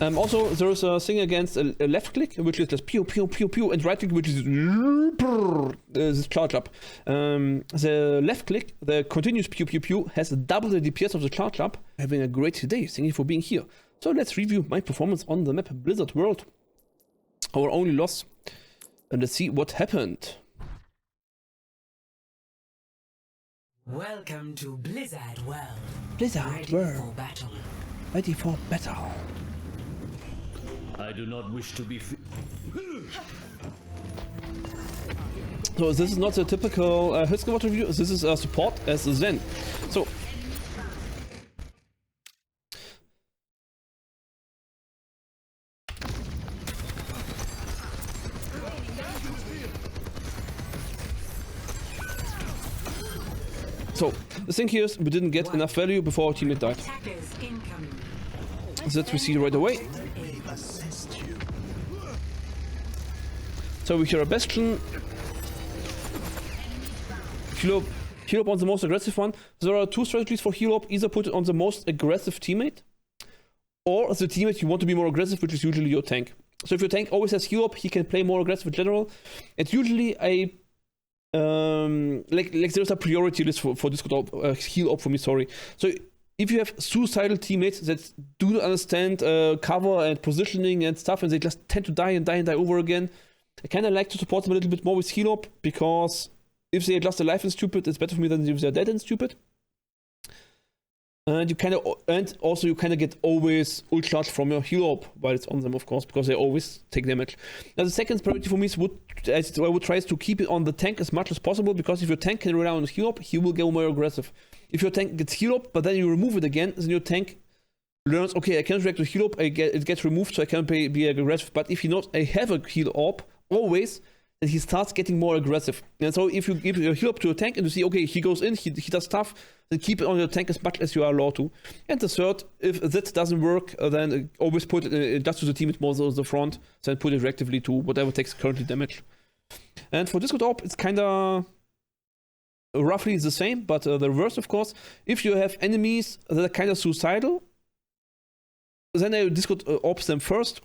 Also, there is a thing against a left click, which is just pew, pew, pew, pew, and right click, which is this charge up. The left click, the continuous pew, pew, pew, has double the DPS of the charge up. Having a great day. Thank you for being here. So let's review my performance on the map Blizzard World. Our only loss. And let's see what happened. Welcome to Blizzard World. Blizzard Ready World. for battle. Ready for battle. I do not wish to be. So this is not a typical Overwatch review. This is a support as Zen. So the thing here is we didn't get enough value before our teammate died. Attackers incoming. That we see right away. So we hear a Bastion. Heal up on the most aggressive one. There are two strategies for heal up. Either put it on the most aggressive teammate, or the teammate you want to be more aggressive, which is usually your tank. So if your tank always has heal up, he can play more aggressive in general. It's usually a like there's a priority list for this heal up for me, sorry. So if you have suicidal teammates that do not understand cover and positioning and stuff, and they just tend to die and die and die over again, I kind of like to support them a little bit more with heal up, because if they are just alive and stupid, it's better for me than if they're dead and stupid. And you kind of get always ult charge from your heal up while it's on them, of course, because they always take damage. Now the second priority for me is I would try to keep it on the tank as much as possible, because if your tank can rely on heal up, he will go more aggressive. If your tank gets heal up, but then you remove it again, then your tank learns, okay, I can't react to heal up, it gets removed, so I can't be aggressive. But if he knows I have a heal up always, then he starts getting more aggressive. And so if you give your heal up to a tank and you see, okay, he goes in, he does stuff, then keep it on your tank as much as you are allowed to. And the third, if that doesn't work, then always put it just to the team at more the front, then put it reactively to whatever takes currently damage. And for Discord Op, it's kind of roughly the same, but the reverse, of course. If you have enemies that are kind of suicidal, then I Discord Ops them first,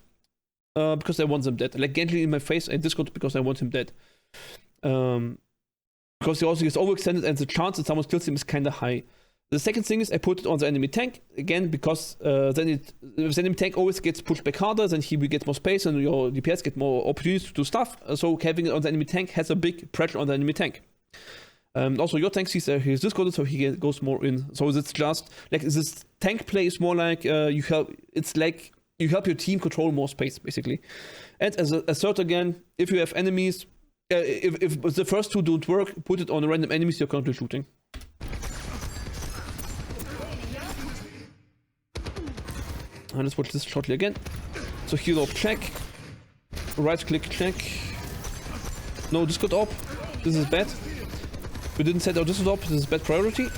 because I want them dead. Like Genji in my face, I Discord because I want him dead. Because he also gets overextended and the chance that someone kills him is kind of high. The second thing is I put it on the enemy tank, again, because then if the enemy tank always gets pushed back harder, then he will get more space and your DPS get more opportunities to do stuff. So having it on the enemy tank has a big pressure on the enemy tank. Also, your tank sees he's discorded, so he goes more in. So it's just like this tank play is more like you help. It's like you help your team control more space, basically. And as a third, again, if you have enemies, if the first two don't work, put it on the random enemies you're currently shooting. And let's watch this shortly again. So heal up check, right click check. No Discord op. This is bad. We didn't set our Discord op. This is bad priority.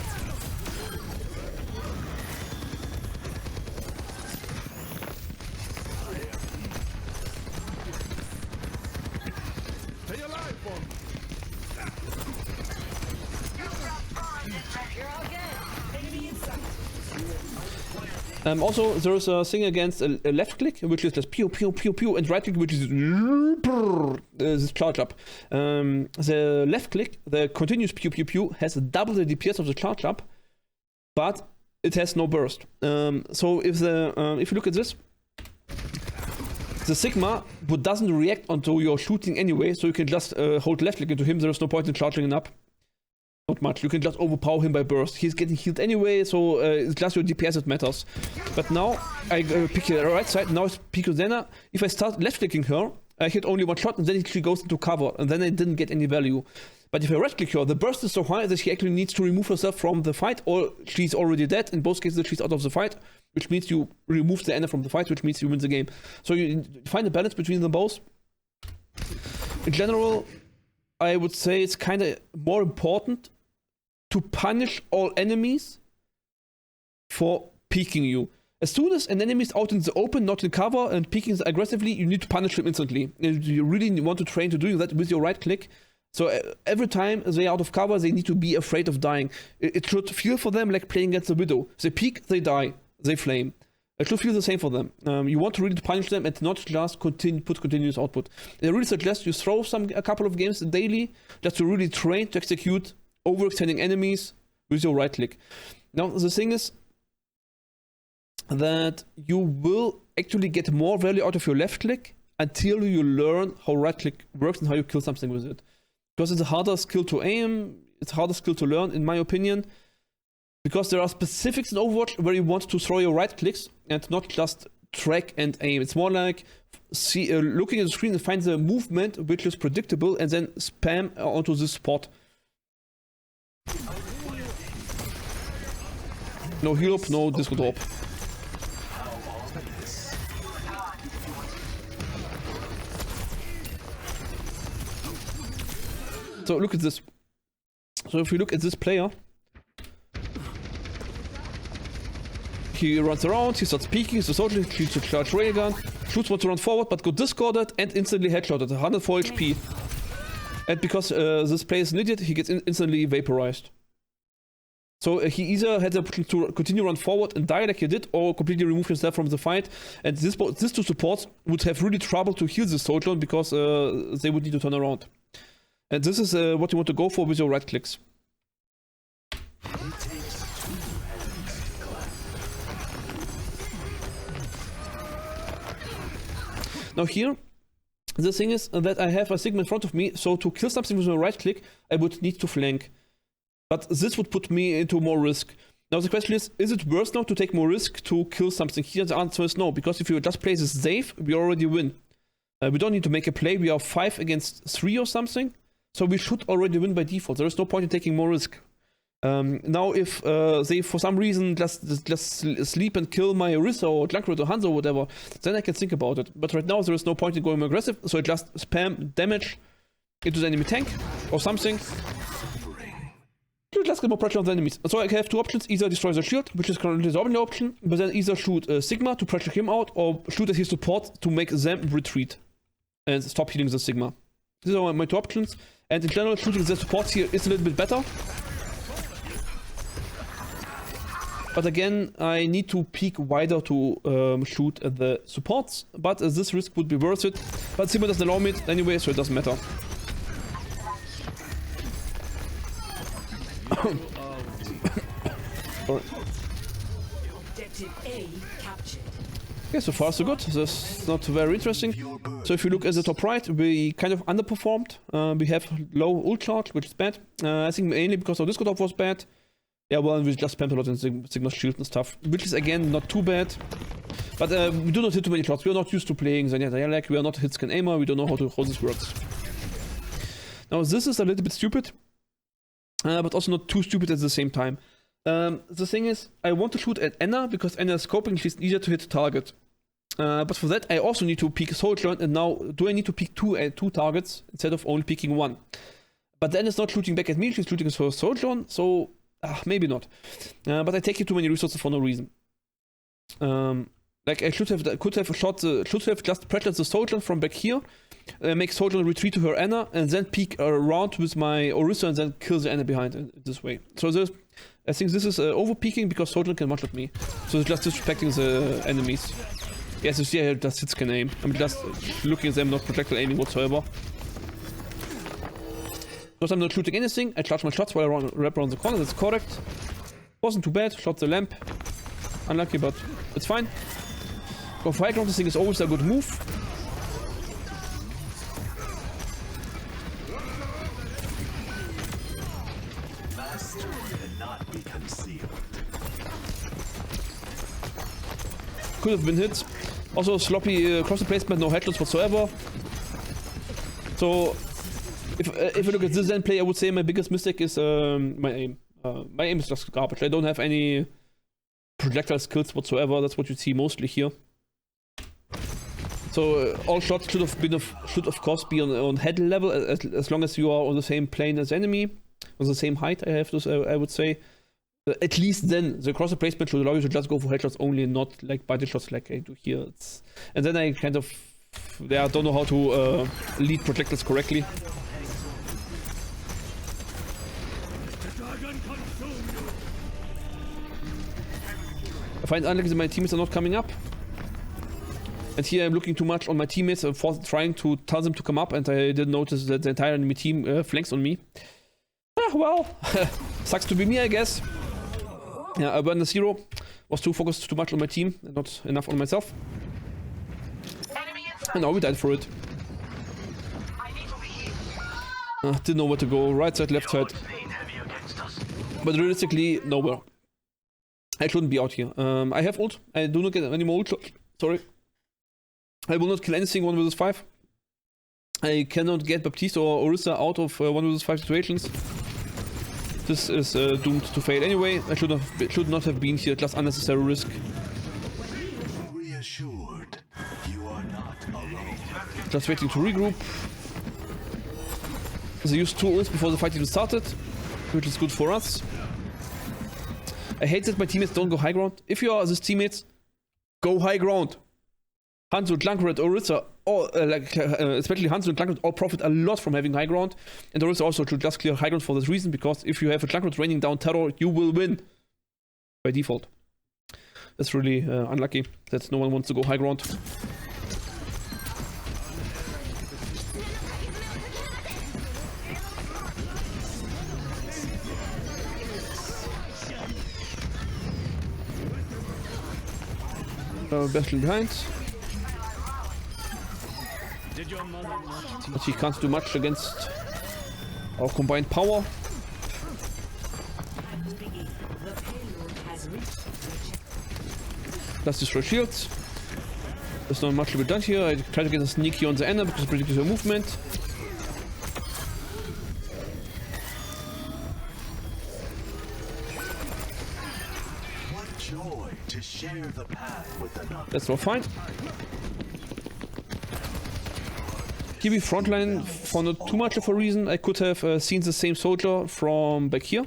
Also, there is a thing against a left click, which is just pew, pew, pew, pew, and right click, which is this charge up. The left click, the continuous pew, pew, pew, has double the DPS of the charge up, but it has no burst. So if you look at this, the Sigma doesn't react onto your shooting anyway, so you can just hold left click into him. There is no point in charging him up. Not much. You can just overpower him by burst. He's getting healed anyway, so it's just your DPS that matters. But now I pick the right side. Now it's Pico Zena. If I start left clicking her, I hit only one shot and then she goes into cover, and then I didn't get any value. But if I right click her, the burst is so high that she actually needs to remove herself from the fight, or she's already dead. In both cases, she's out of the fight, which means you remove the enemy from the fight, which means you win the game. So you find a balance between them both. In general, I would say it's kind of more important to punish all enemies for peeking you. As soon as an enemy is out in the open, not in cover, and peeking aggressively, you need to punish him instantly. And you really want to train to doing that with your right click. So every time they're out of cover, they need to be afraid of dying. It should feel for them like playing against the Widow. They peek, they die, they flame. It should feel the same for them. You want to really punish them and not just put continuous output. I really suggest you throw a couple of games daily just to really train to execute overextending enemies with your right click. Now the thing is that you will actually get more value out of your left click until you learn how right click works and how you kill something with it. Because it's a harder skill to aim, it's a harder skill to learn in my opinion. Because there are specifics in Overwatch where you want to throw your right clicks and not just track and aim. It's more like looking at the screen and find the movement which is predictable and then spam onto this spot. No heal up, no disco drop. So look at this. So if you look at this player, he runs around, he starts peeking, he's a soldier, he shoots a charge railgun, shoots wants to run forward, but got discorded and instantly headshotted, 104 HP. And because this player is an idiot, he gets instantly vaporized. So he either had the option to continue run forward and die like he did, or completely remove himself from the fight. And these two supports would have really trouble to heal this soldier because they would need to turn around. And this is what you want to go for with your right clicks. Now here, the thing is that I have a Sigma in front of me, so to kill something with my right click, I would need to flank. But this would put me into more risk. Now the question is it worth now to take more risk to kill something? Here the answer is no, because if you just play this safe, we already win. We don't need to make a play, we are 5 against 3 or something, so we should already win by default. There is no point in taking more risk. Now if they for some reason just sleep and kill my Orisa or Junkrat or Hanzo or whatever, then I can think about it. But right now there is no point in going aggressive, so I just spam damage into the enemy tank or something. You just get more pressure on the enemies. So I have two options, either destroy the shield, which is currently the only option, but then either shoot Sigma to pressure him out, or shoot at his support to make them retreat and stop healing the Sigma. These are my two options, and in general shooting the supports here is a little bit better. But again, I need to peek wider to shoot at the supports, but this risk would be worth it. But Sigma doesn't allow me it anyway, so it doesn't matter. Objective A captured. Okay, so far so good. This is not very interesting. So if you look at the top right, we kind of underperformed. We have low ult charge, which is bad. I think mainly because our disco top was bad. Yeah, well, we just spammed a lot in Sigma's shield and stuff, which is again not too bad. But we do not hit too many shots. We are not used to playing Zenyatta Dialect. We are not hit scan aimer. We don't know how this works. Now this is a little bit stupid, but also not too stupid at the same time. The thing is, I want to shoot at Anna because Anna is scoping, she's easier to hit target. But for that, I also need to peek Soldier, and now do I need to peek two targets instead of only peeking one? But then it's not shooting back at me, she's shooting for Soldier, so maybe not. But I take it too many resources for no reason. Like I should have just pressured the Soldier from back here, make Soldier retreat to her Anna, and then peek around with my Orisa and then kill the Anna behind this way. So I think this is over peeking because Soldier can one-shot me. So it's just disrespecting the enemies. Yes, you see I just hit scan aim. I'm just looking at them, not projectile aiming whatsoever. Because I'm not shooting anything, I charge my shots while I wrap around the corner, that's correct. Wasn't too bad, shot the lamp. Unlucky, but it's fine. Go for high ground, this thing is always a good move. Could have been hit. Also sloppy cross placement, no headshots whatsoever. So if you look at this Zen play, I would say my biggest mistake is my aim. My aim is just garbage. I don't have any projectile skills whatsoever. That's what you see mostly here. So all shots should of course be on head level as long as you are on the same plane as enemy, on the same height. I would say. At least then the cross placement should allow you to just go for headshots only and not like body shots like I do here. And then I kind of don't know how to lead projectiles correctly. find it unlucky that my teammates are not coming up. And here I'm looking too much on my teammates, trying to tell them to come up, and I didn't notice that the entire enemy team flanks on me. Ah, well, sucks to be me, I guess. Yeah, I burned the 0. Was too focused too much on my team, and not enough on myself. And now we died for it. Didn't know where to go, right side, left side. But realistically, nowhere. I shouldn't be out here. I have ult. I do not get any more ult. Sorry. I will not kill anything 1 vs 5. I cannot get Baptiste or Orisa out of 1 vs 5 situations. This is doomed to fail anyway. I should not have been here, just unnecessary risk. Reassured, you are not alone. Just waiting to regroup. They used 2 ults before the fight even started, which is good for us. I hate that my teammates don't go high ground. If you are these teammates, go high ground. Hanzo, Junkrat, Orisa, especially Hanzo and Junkrat, all profit a lot from having high ground. And Orisa also should just clear high ground for this reason, because if you have a Junkrat raining down terror, you will win. By default. That's really unlucky that no one wants to go high ground. Bastion behind. But he can't do much against our combined power. Let's destroy shields. There's not much to be done here. I try to get a sneak here on the ender because it predicts your movement. What joy to share the path with another. That's all fine. Kiwi frontline for not too much of a reason. I could have seen the same soldier from back here.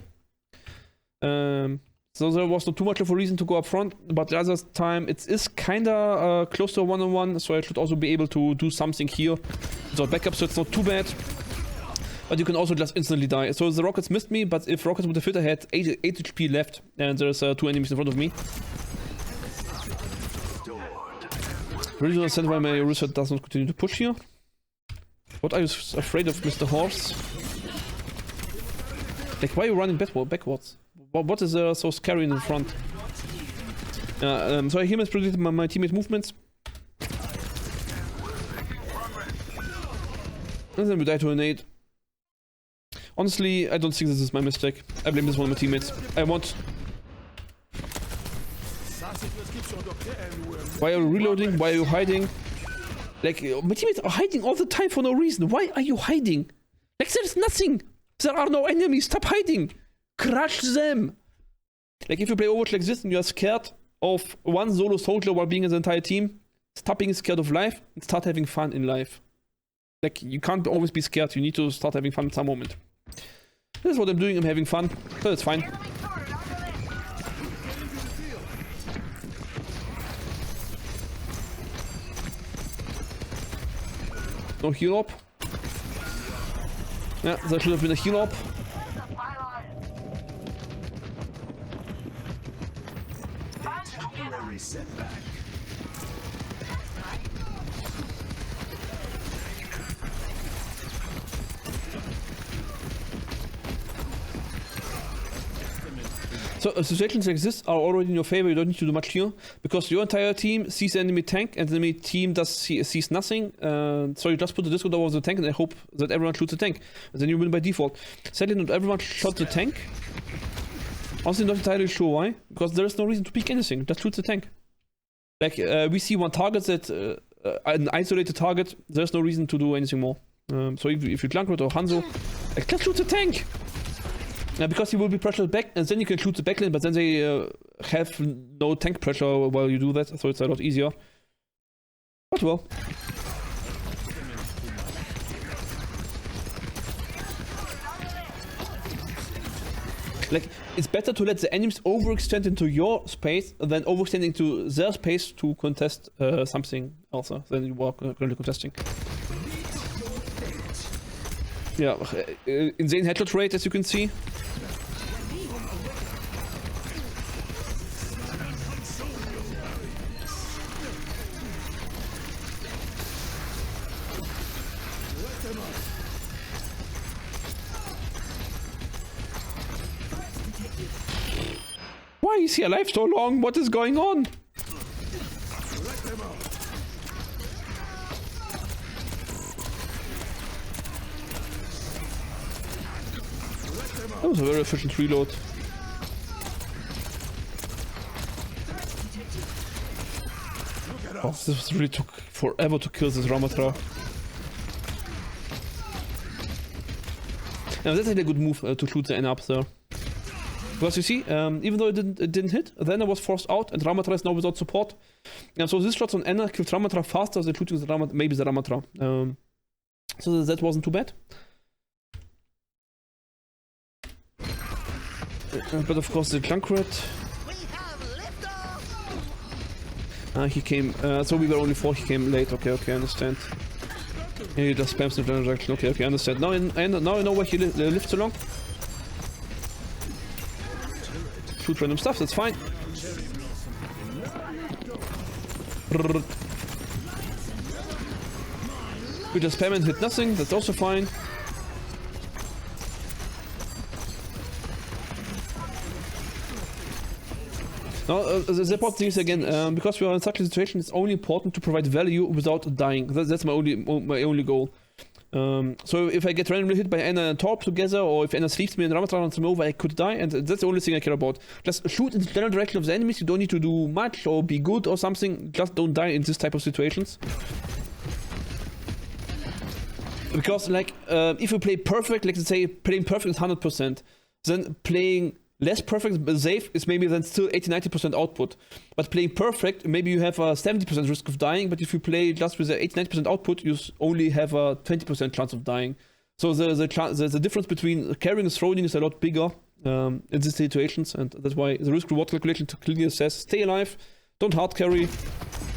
So there was not too much of a reason to go up front, but the other time it is kinda close to a one-on-one, so I should also be able to do something here without backup, so it's not too bad. But you can also just instantly die. So the rockets missed me, but if rockets would have hit, I had 8 HP left, and there's 2 enemies in front of me. Really don't understand why my research does not continue to push here. What are you afraid of, Mr. Horse? Like, why are you running backwards? What is so scary in the front? So I hear predicted my teammate movements. And then we die to a nade. Honestly, I don't think this is my mistake. I blame this one of my teammates. Why are you reloading? Why are you hiding? Like, my teammates are hiding all the time for no reason. Why are you hiding? Like, there's nothing. There are no enemies. Stop hiding. Crush them. Like, if you play Overwatch like this and you're scared of one solo soldier while being in the entire team, stop being scared of life and start having fun in life. Like, you can't always be scared. You need to start having fun at some moment. This is what I'm doing. I'm having fun. But it's fine. No heal up. Yeah, there should have been a heal up. Temporary setback. So situations like this are already in your favor. You don't need to do much here because your entire team sees the enemy tank and the enemy team sees nothing. So you just put the disco over the tank and I hope that everyone shoots the tank. And then you win by default. Sadly, not everyone shot the tank. Honestly, not entirely sure why. Because there is no reason to pick anything. Just shoot the tank. Like, we see one target that an isolated target. There's no reason to do anything more. So if you Junkrat or Hanzo, like, just shoot the tank! Because he will be pressured back, and then you can shoot the backlane, but then they have no tank pressure while you do that, so it's a lot easier. But well. Like, it's better to let the enemies overextend into your space than overextend into their space to contest something else than you are currently contesting. Yeah, insane headshot rate, as you can see. Why is he alive so long? What is going on? That was a very efficient reload. Oh, this really took forever to kill this Ramatra. Now that's a good move to shoot the N up there. Because you see, even though it didn't hit, the Enna was forced out and Ramatra is now without support. And so this shots on Enna killed Ramatra faster than shooting the Ramatra, maybe the Ramatra. So that wasn't too bad. But of course the Junkrat. He came, so we were only 4, he came late. Okay, I understand. Yeah, he just spams in the direction. Okay, I understand. Now I know why he lived so long. Shoot random stuff, that's fine. We just spam and hit nothing, that's also fine. Now, the important thing is again, because we are in such a situation, it's only important to provide value without dying. That's my only goal. So if I get randomly hit by Anna and Torp together, or if Anna sleeps me and Ramatra runs me over, I could die, and that's the only thing I care about. Just shoot in the general direction of the enemies, you don't need to do much or be good or something, just don't die in this type of situations. Because like, if you play perfect, like let's say playing perfect is 100%, then playing less perfect but safe is maybe then still 80-90% output. But playing perfect, maybe you have a 70% risk of dying, but if you play just with a 80-90% output, you only have a 20% chance of dying. So the difference between carrying and throwing is a lot bigger in these situations, and that's why the risk-reward calculation clearly says stay alive, don't hard carry,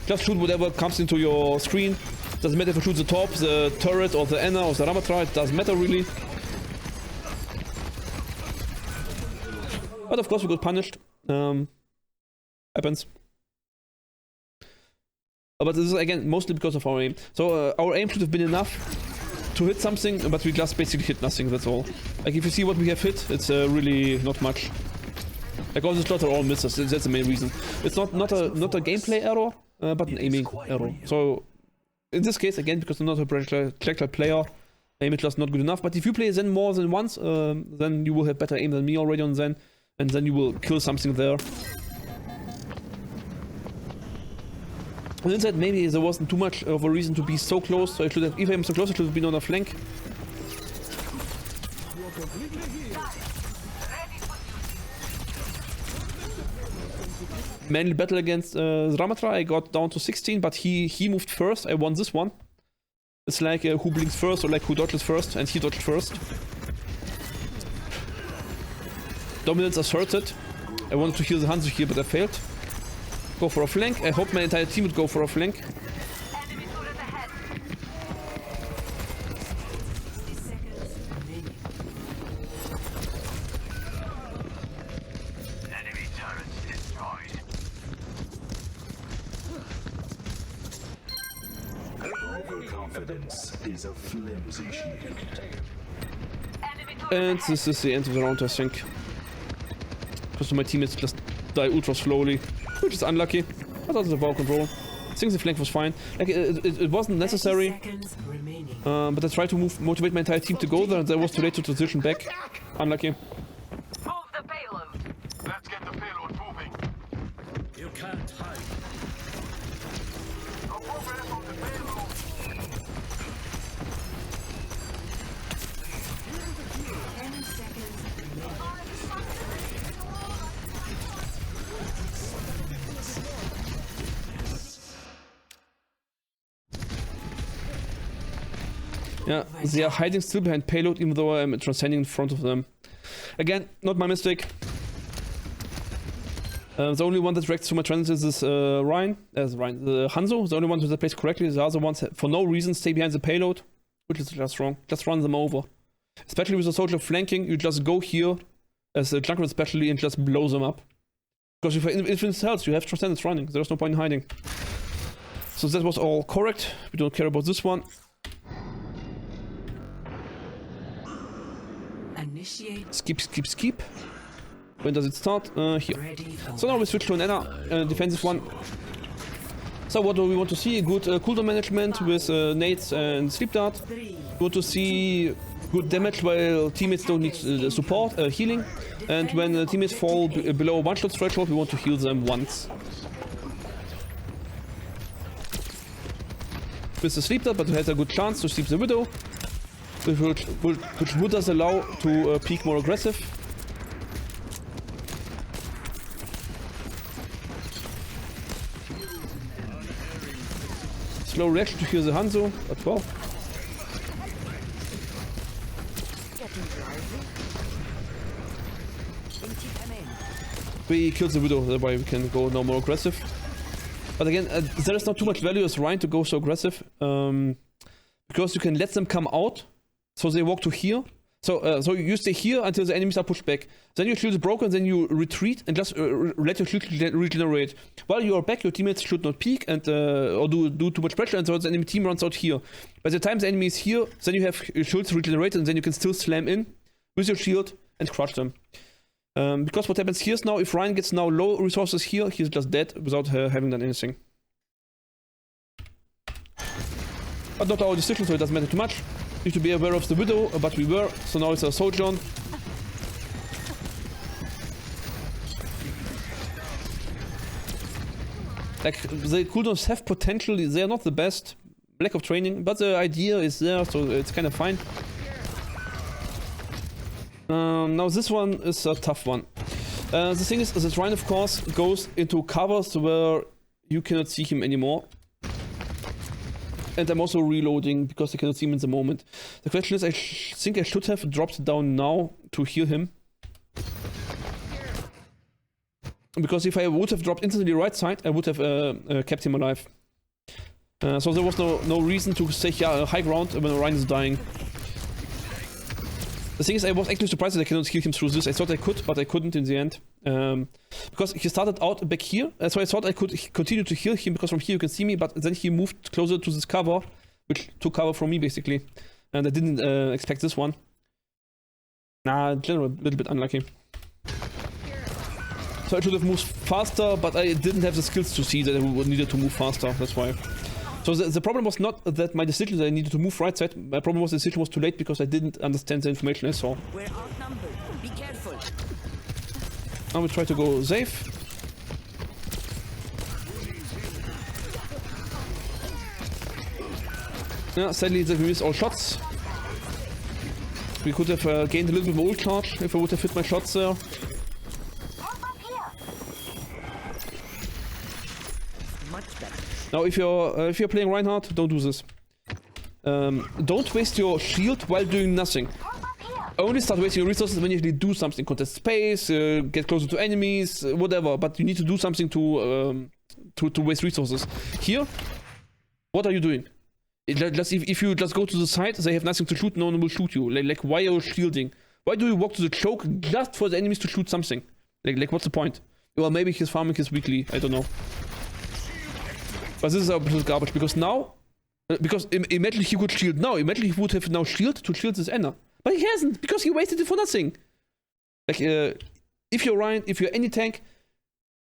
just shoot whatever comes into your screen. Doesn't matter if you shoot the top, the turret, or the Enna, or the Ramatra, it doesn't matter really. But of course we got punished. Happens. But this is again mostly because of our aim. So our aim should have been enough to hit something, but we just basically hit nothing, that's all. Like if you see what we have hit, it's really not much. Like all the slots are all misses, that's the main reason. It's not a gameplay error, but an aiming error. So in this case, again, because I'm not a projectile player, aim is just not good enough. But if you play Zen more than once, then you will have better aim than me already on Zen. And then you will kill something there. And then said maybe there wasn't too much of a reason to be so close, so I should have, if I'm so close, I should have been on a flank. Mainly battle against Ramatra, I got down to 16, but he moved first, I won this one. It's like who blinks first, or like who dodges first, and he dodged first. Dominance asserted. I wanted to heal the Hanzo here, but I failed. Go for a flank. I hope my entire team would go for a flank. Enemy turrets destroyed. Overconfidence is a flimsy shield. And this is the end of the round, I think. Because my teammates just die ultra slowly, which is unlucky. But that's the ball control. I think the flank was fine. Like it wasn't necessary, but I tried to motivate my entire team to go there, and I was too late to transition back. Unlucky. Move the payload. Let's get the payload moving. You can't hide. No progress on the payload. Yeah, they are hiding still behind payload, even though I'm transcending in front of them. Again, not my mistake. The only one that reacts to my transit is Ryan. The Hanzo, the only one that plays correctly. The other ones, for no reason, stay behind the payload, which is just wrong. Just run them over. Especially with a soldier flanking, you just go here, as a Junkrat especially, and just blow them up. Because if infinite health, you have transcendence running. There's no point in hiding. So that was all correct. We don't care about this one. Initiate. Skip. When does it start? Here. Ready for So now we switch to an Ana, defensive one. So what do we want to see? Good cooldown management with nades and sleep dart. We want to see good damage while teammates don't need support, healing. And when teammates fall below one-shot threshold, we want to heal them once. With the sleep dart, but it has a good chance to sleep the Widow, which would us allow to peak more aggressive. Slow reaction to heal the Hanzo, but well. We killed the Widow, thereby we can go now more aggressive. But again, there is not too much value as Ryan to go so aggressive. Because you can let them come out, so they walk to here. So you stay here until the enemies are pushed back. Then your shield is broken, then you retreat and just let your shield regenerate. While you are back, your teammates should not peek and or do too much pressure, and so the enemy team runs out here. By the time the enemy is here, then you have your shields regenerated, and then you can still slam in with your shield and crush them. Because what happens here is now, if Ryan gets now low resources here, he's just dead without having done anything. But not our decision, so it doesn't matter too much. Need to be aware of the Widow, but we were, so now it's a Sojourn. Like, the cooldowns have potential, they are not the best. Lack of training, but the idea is there, so it's kind of fine. Now this one is a tough one. The thing is that Ryan, of course, goes into covers where you cannot see him anymore. And I'm also reloading because I cannot see him in the moment. The question is, I think I should have dropped down now to heal him. Because if I would have dropped into the right side, I would have kept him alive. So there was no reason to say, yeah, high ground when Ryan is dying. The thing is, I was actually surprised that I cannot heal him through this. I thought I could, but I couldn't in the end. Because he started out back here, so I thought I could continue to heal him because from here you can see me, but then he moved closer to this cover, which took cover from me basically. And I didn't expect this one. Nah, in general, a little bit unlucky. So I should have moved faster, but I didn't have the skills to see that I needed to move faster, that's why. So the problem was not that my decision that I needed to move right side, my problem was the decision was too late because I didn't understand the information I saw. We're outnumbered. Be careful. Now we try to go safe. Yeah, sadly we missed all shots. We could have gained a little bit more ult charge if I would have hit my shots there. Much better. Now if you're playing Reinhardt, don't do this. Don't waste your shield while doing nothing. Only start wasting your resources when you actually do something. Contest space, get closer to enemies, whatever. But you need to do something to waste resources. Here, what are you doing? If you just go to the side, they have nothing to shoot, no one will shoot you. Like why are you shielding? Why do you walk to the choke just for the enemies to shoot something? Like what's the point? Well, maybe he's farming his weekly, I don't know. But this is absolute garbage, because now... Because imagine he could shield now, imagine he would have now shield to shield this Ana. But he hasn't, because he wasted it for nothing. Like, if you're Ryan, if you're any tank,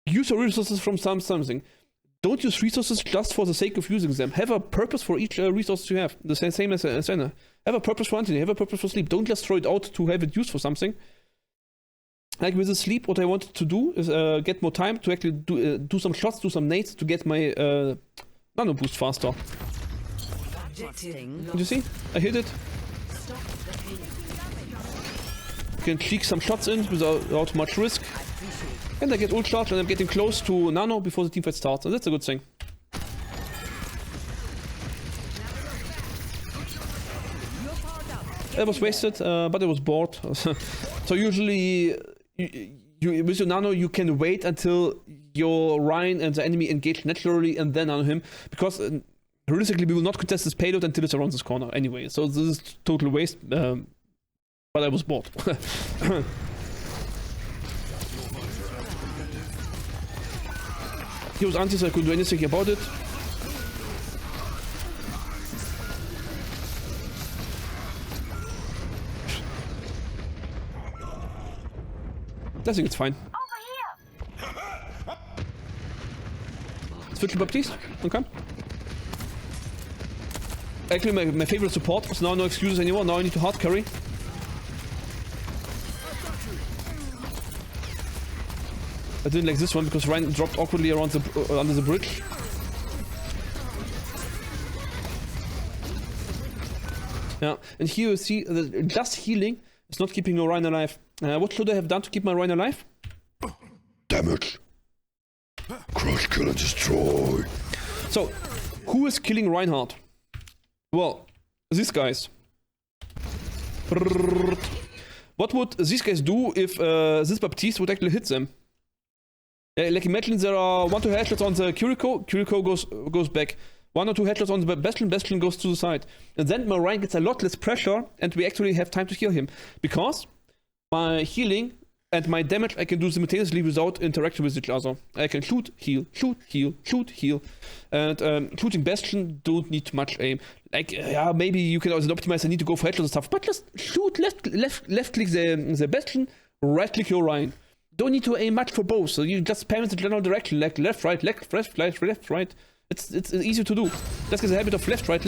use your resources from something. Don't use resources just for the sake of using them. Have a purpose for each resource you have. The same as Ana. Have a purpose for Anthony, have a purpose for sleep. Don't just throw it out to have it used for something. Like with the sleep, what I wanted to do is get more time to actually do some shots, do some nades to get my nano boost faster. Did you see? I hit it. You can cheek some shots in without much risk. And I get ult charge and I'm getting close to nano before the teamfight starts. And that's a good thing. It was wasted, but I was bored. So usually, with your nano, you can wait until your Ryan and the enemy engage naturally and then nano him. Because realistically, we will not contest this payload until it's around this corner anyway. So this is total waste, but I was bored. He was anti, so I couldn't do anything about it. I think it's fine. Over here. Switch to Baptiste. Okay. Actually, my favorite support. So now no excuses anymore. Now I need to hard carry. I didn't like this one because Ryan dropped awkwardly around the under the bridge. Yeah, and here you see that just healing is not keeping your Ryan alive. What should I have done to keep my Ryan alive? Damage. Crush, kill, and destroy. So, who is killing Reinhardt? Well, these guys. What would these guys do if this Baptiste would actually hit them? Like imagine there are 1 or 2 headshots on the Kiriko goes back. 1 or 2 headshots on the Bastion goes to the side. And then my Ryan gets a lot less pressure and we actually have time to heal him. Because my healing and my damage I can do simultaneously without interacting with each other. I can shoot, heal, shoot, heal, shoot, heal. And shooting Bastion don't need much aim. Like, yeah, maybe you can also optimize the need to go for headshots and stuff, but just shoot, left click the Bastion, right click your Ryan. Don't need to aim much for both, so you just spam in the general direction, like left, right, left, right. It's easy to do. Just get the habit of left, right.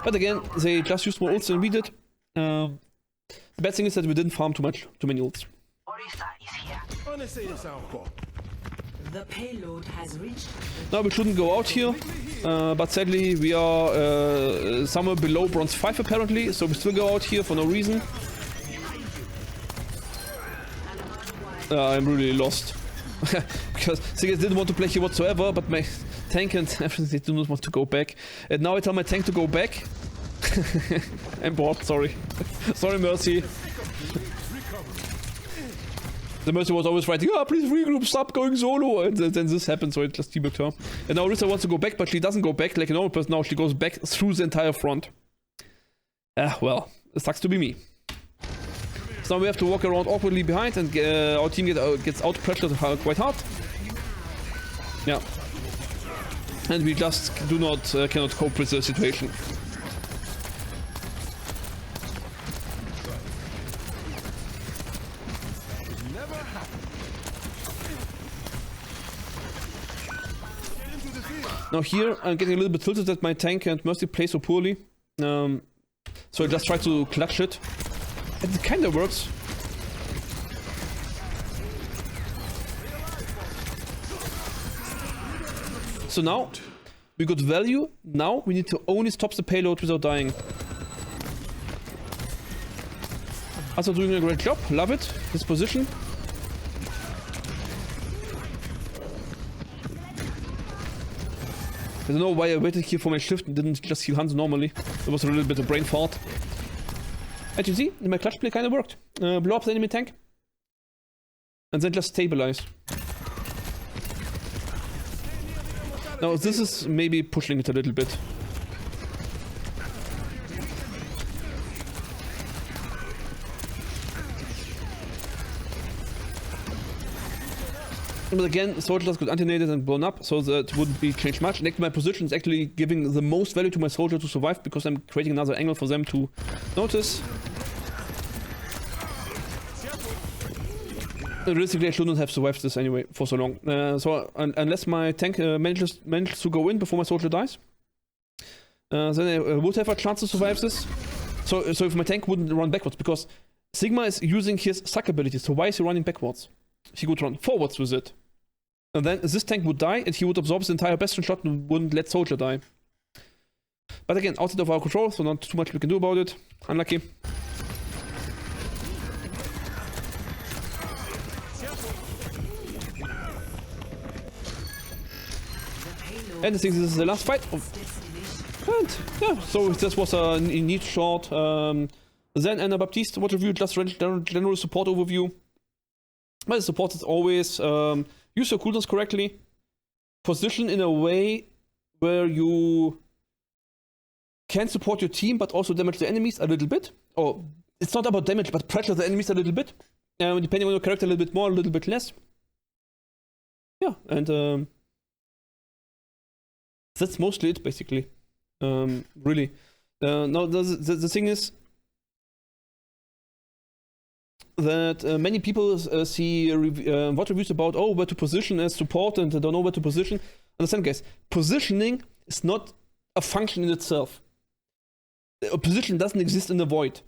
But again, they just used more ults than we did. The bad thing is that we didn't farm too many ults. Orisa is here. The payload has reached. Now we shouldn't go out here, but sadly we are somewhere below bronze 5 apparently, so we still go out here for no reason. I'm really lost. Because Sigurd didn't want to play here whatsoever, but my tank and everything do not want to go back. And now I tell my tank to go back. I'm bored, sorry. Sorry, Mercy. The Mercy was always writing, oh, please regroup, stop going solo. And then this happened, so it just debugged her. And now Orisa wants to go back, but she doesn't go back like a normal person. Now she goes back through the entire front. Well, it sucks to be me. So now we have to walk around awkwardly behind, and our team gets out pressured quite hard. Yeah. And we just cannot cope with the situation. Now here, I'm getting a little bit tilted that my tank and Mercy play so poorly. So I just try to clutch it. And it kinda works. So now, we got value. Now we need to only stop the payload without dying. Also doing a great job. Love it. This position. I don't know why I waited here for my shift and didn't just heal Hanzo normally. It was a little bit of brain fart. As you see, my clutch play kinda worked. Blow up the enemy tank. And then just stabilize. Now this is maybe pushing it a little bit. But again, soldiers got antenated and blown up, so that wouldn't be changed much. Next, my position is actually giving the most value to my soldier to survive, because I'm creating another angle for them to notice. Realistically, I shouldn't have survived this anyway for so long. So unless my tank manages to go in before my soldier dies, then I would have a chance to survive this. So if my tank wouldn't run backwards, because Sigma is using his suck ability, so why is he running backwards? He could run forwards with it. And then this tank would die, and he would absorb the entire Bastion shot and wouldn't let soldier die. But again, outside of our control, so not too much we can do about it. Unlucky. And I think this is the last fight. And yeah, so this was a neat short. Then Anna Baptiste, what review? Just general support overview. But the support is always use your cooldowns correctly, position in a way where you can support your team but also damage the enemies a little bit. Or it's not about damage, but pressure the enemies a little bit. Depending on your character, a little bit more, a little bit less. Yeah, and that's mostly it, basically. Really. Now, the thing is, that many people see what reviews about, oh, where to position as support and they don't know where to position. Understand, guys, positioning is not a function in itself. A position doesn't exist in the void.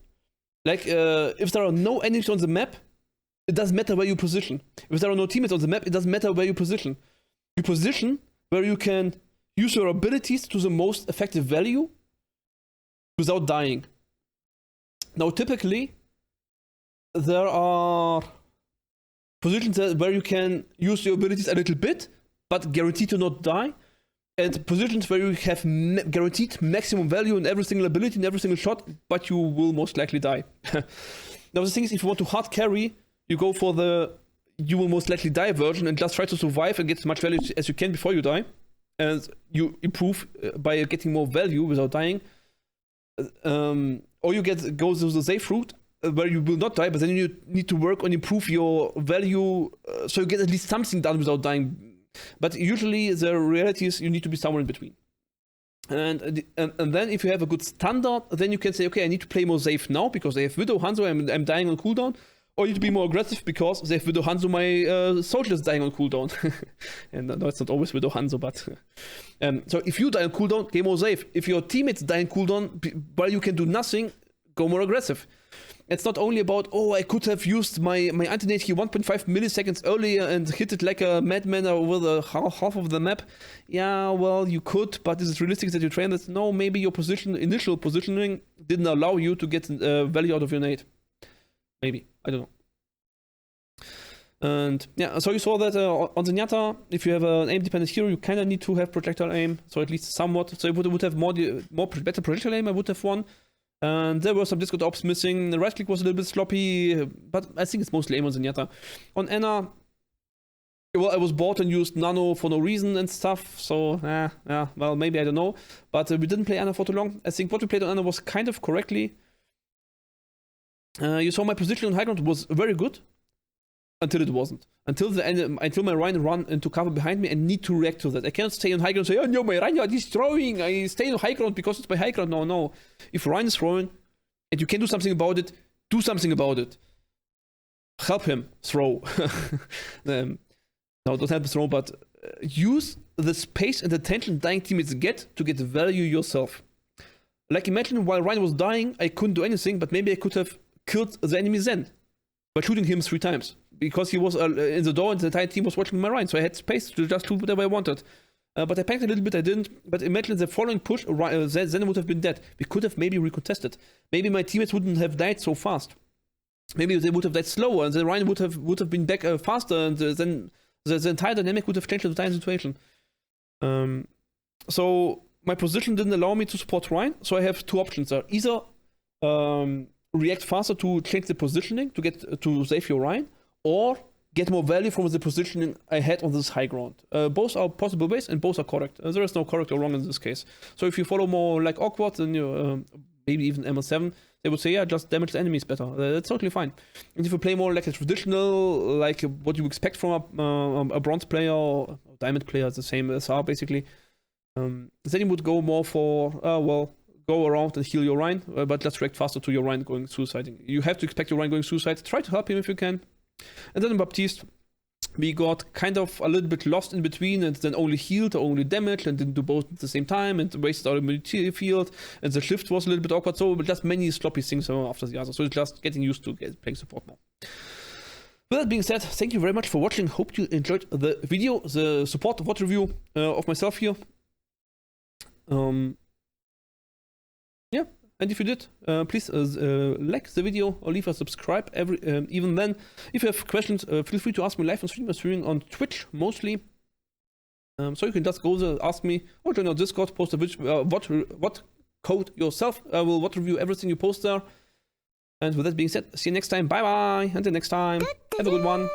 Like, if there are no enemies on the map, it doesn't matter where you position. If there are no teammates on the map, it doesn't matter where you position. You position where you can use your abilities to the most effective value without dying. Now, typically, there are positions where you can use your abilities a little bit, but guaranteed to not die. And positions where you have guaranteed maximum value in every single ability, in every single shot, but you will most likely die. Now, the thing is, if you want to hard carry, you go for the you will most likely die version and just try to survive and get as much value as you can before you die. And you improve by getting more value without dying. Or you go to the safe route where you will not die, but then you need to work on improve your value so you get at least something done without dying. But usually the reality is you need to be somewhere in between. And then if you have a good standard, then you can say, okay, I need to play more safe now because I have Widow Hanzo, I'm dying on cooldown. Or you need to be more aggressive because they have Widow Hanzo, my social is dying on cooldown. And no, it's not always Widow Hanzo, but... so if you die on cooldown, game more safe. If your teammates die on cooldown, while you can do nothing, go more aggressive. It's not only about, oh, I could have used my anti-nade here 1.5 milliseconds earlier and hit it like a madman over the half of the map. Yeah, well, you could, but is it realistic that you train that? No, maybe your initial positioning didn't allow you to get value out of your nade. Maybe. I don't know. And yeah, so you saw that on Zenyatta, if you have an aim-dependent hero, you kind of need to have projectile aim, so at least somewhat. So it would have better projectile aim, I would have won. And there were some Discord ops missing. The right click was a little bit sloppy, but I think it's mostly aim on Zenyatta. On Ana, well, I was bought and used Nano for no reason and stuff, so yeah, well, maybe, I don't know. But we didn't play Ana for too long. I think what we played on Ana was kind of correctly. You saw my position on high ground was very good until it wasn't. Until my Rhine run into cover behind me and need to react to that. I cannot stay on high ground and say, oh no, my Rhine is destroying. I stay on high ground because it's my high ground. No. If Rhine is throwing and you can do something about it, do something about it. Help him throw. No, don't help him throw, but use the space and attention dying teammates get to get value yourself. Like imagine while Rhine was dying, I couldn't do anything, but maybe I could have killed the enemy then by shooting him 3 times because he was in the door and the entire team was watching my Rhine, so I had space to just shoot whatever I wanted. But I panicked a little bit, I didn't. But imagine the following push, then I would have been dead. We could have maybe recontested. Maybe my teammates wouldn't have died so fast. Maybe they would have died slower, and the Rhine would have been back faster, and then the entire dynamic would have changed the entire situation. So my position didn't allow me to support Rhine, so I have 2 options there. Either react faster to change the positioning to get to save your Rhine, or get more value from the positioning I had on this high ground. Both are possible ways, and both are correct. There is no correct or wrong in this case. So if you follow more like Awkward, then you maybe even ML7, they would say, yeah, just damage the enemies better. That's totally fine. And if you play more like a traditional, like what you expect from a bronze player or diamond player, the same as SR basically, then you would go more for, go around and heal your Rhine, but just react faster to your Rhine going suiciding. You have to expect your Rhine going suicide. Try to help him if you can. And then in Baptiste, we got kind of a little bit lost in between and then only healed or only damaged and didn't do both at the same time and wasted our immunity field. And the shift was a little bit awkward. So just many sloppy things after the other. So it's just getting used to playing support more. With that being said, thank you very much for watching. Hope you enjoyed the video, the support VOD review of myself here. Yeah, and if you did, please like the video or leave a subscribe. Even then, if you have questions, feel free to ask me live on stream. I'm streaming on Twitch mostly, so you can just go there, ask me, or join our Discord, post a what code yourself. I will VOD review everything you post there. And with that being said, see you next time. Bye bye. Until next time, have a good one.